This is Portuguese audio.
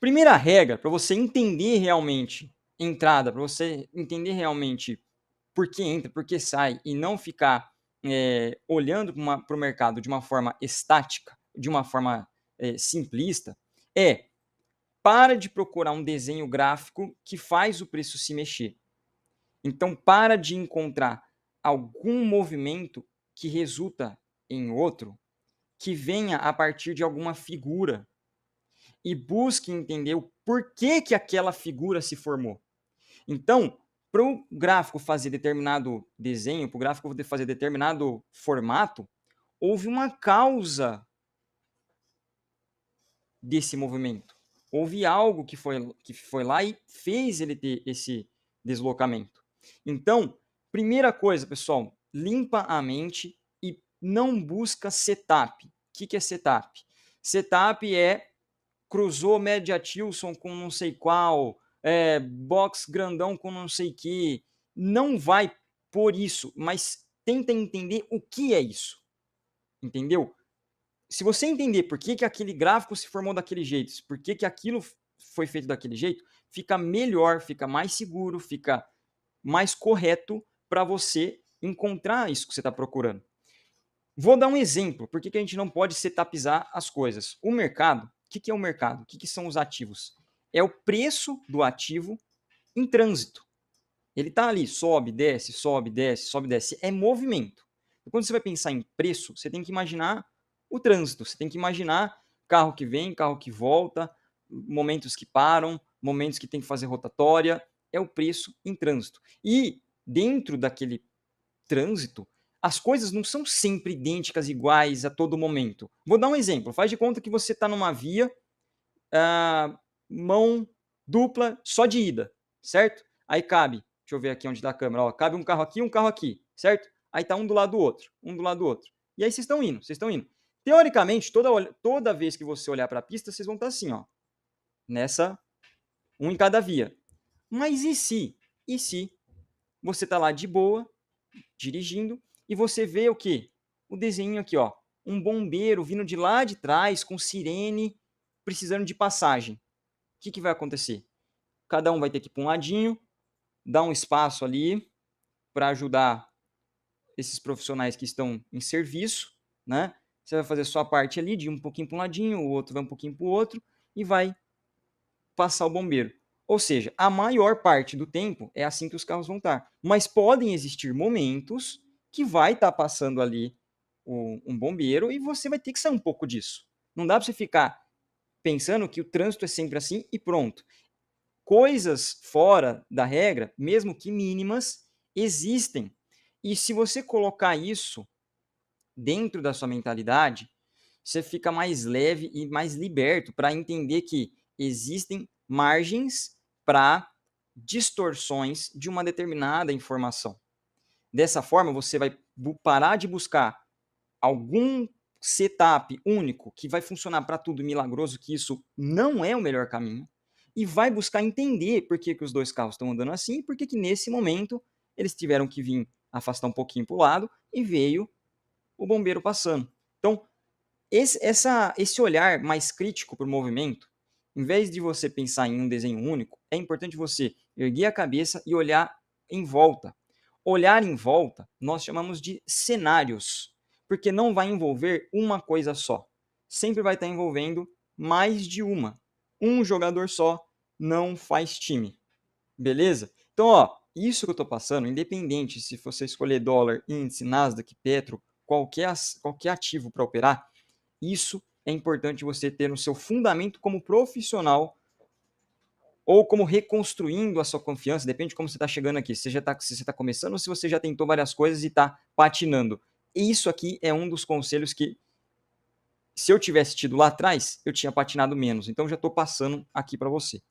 Primeira regra para você entender realmente entrada, para você entender realmente por que entra, por que sai e não ficar olhando para o mercado de uma forma estática, de uma forma simplista, para de procurar um desenho gráfico que faz o preço se mexer. Então, para de encontrar algum movimento que resulta em outro, que venha a partir de alguma figura e busque entender o porquê que aquela figura se formou. Então, para o gráfico fazer determinado desenho, para o gráfico fazer determinado formato, houve uma causa desse movimento. Houve algo que foi lá e fez ele ter esse deslocamento. Então, primeira coisa, pessoal, limpa a mente e não busca setup. O que é setup? Setup é cruzou média Tilson com não sei qual, box grandão com não sei que. Não vai por isso, mas tenta entender o que é isso. Entendeu? Se você entender por que, que aquele gráfico se formou daquele jeito, por que, que aquilo foi feito daquele jeito, fica melhor, fica mais seguro, fica mais correto para você encontrar isso que você está procurando. Vou dar um exemplo, por que, que a gente não pode setapizar as coisas. O mercado, o que é o mercado? O que são os ativos? É o preço do ativo em trânsito. Ele está ali, sobe, desce, sobe, desce, sobe, desce. É movimento. E quando você vai pensar em preço, você tem que imaginar o trânsito. Você tem que imaginar carro que vem, carro que volta, momentos que param, momentos que tem que fazer rotatória. É o preço em trânsito. E dentro daquele trânsito, as coisas não são sempre idênticas, iguais a todo momento. Vou dar um exemplo. Faz de conta que você está numa via, mão dupla, só de ida, certo? Aí cabe, deixa eu ver aqui onde está a câmera, ó, cabe um carro aqui, certo? Aí tá um do lado do outro, um do lado do outro. E aí vocês estão indo. Teoricamente, toda vez que você olhar para a pista, vocês vão estar assim, ó, nessa, um em cada via. Mas e se? E se você tá lá de boa, dirigindo, e você vê o quê? O desenho aqui, ó, um bombeiro vindo de lá de trás com sirene, precisando de passagem. O que vai acontecer? Cada um vai ter que ir para um ladinho, dar um espaço ali para ajudar esses profissionais que estão em serviço, né? Você vai fazer a sua parte ali, de ir um pouquinho para um ladinho, o outro vai um pouquinho para o outro, e vai passar o bombeiro. Ou seja, a maior parte do tempo é assim que os carros vão estar. Mas podem existir momentos que vai estar passando ali um bombeiro e você vai ter que sair um pouco disso. Não dá para você ficar pensando que o trânsito é sempre assim e pronto. Coisas fora da regra, mesmo que mínimas, existem. E se você colocar isso dentro da sua mentalidade, você fica mais leve e mais liberto para entender que existem margens para distorções de uma determinada informação. Dessa forma, você vai parar de buscar algum setup único que vai funcionar para tudo milagroso, que isso não é o melhor caminho, e vai buscar entender por que os dois carros estão andando assim e por que nesse momento eles tiveram que vir afastar um pouquinho para o lado e veio o bombeiro passando. Então, esse olhar mais crítico para o movimento, em vez de você pensar em um desenho único, é importante você erguer a cabeça e olhar em volta. Olhar em volta, nós chamamos de cenários, porque não vai envolver uma coisa só. Sempre vai estar envolvendo mais de uma. Um jogador só não faz time. Beleza? Então, ó, isso que eu estou passando, independente se você escolher dólar, índice, Nasdaq, Petro, qualquer ativo para operar, isso é importante você ter no seu fundamento como profissional ou como reconstruindo a sua confiança, depende de como você está chegando aqui. Se você está começando ou se você já tentou várias coisas e está patinando. Isso aqui é um dos conselhos que, se eu tivesse tido lá atrás, eu tinha patinado menos. Então, já estou passando aqui para você.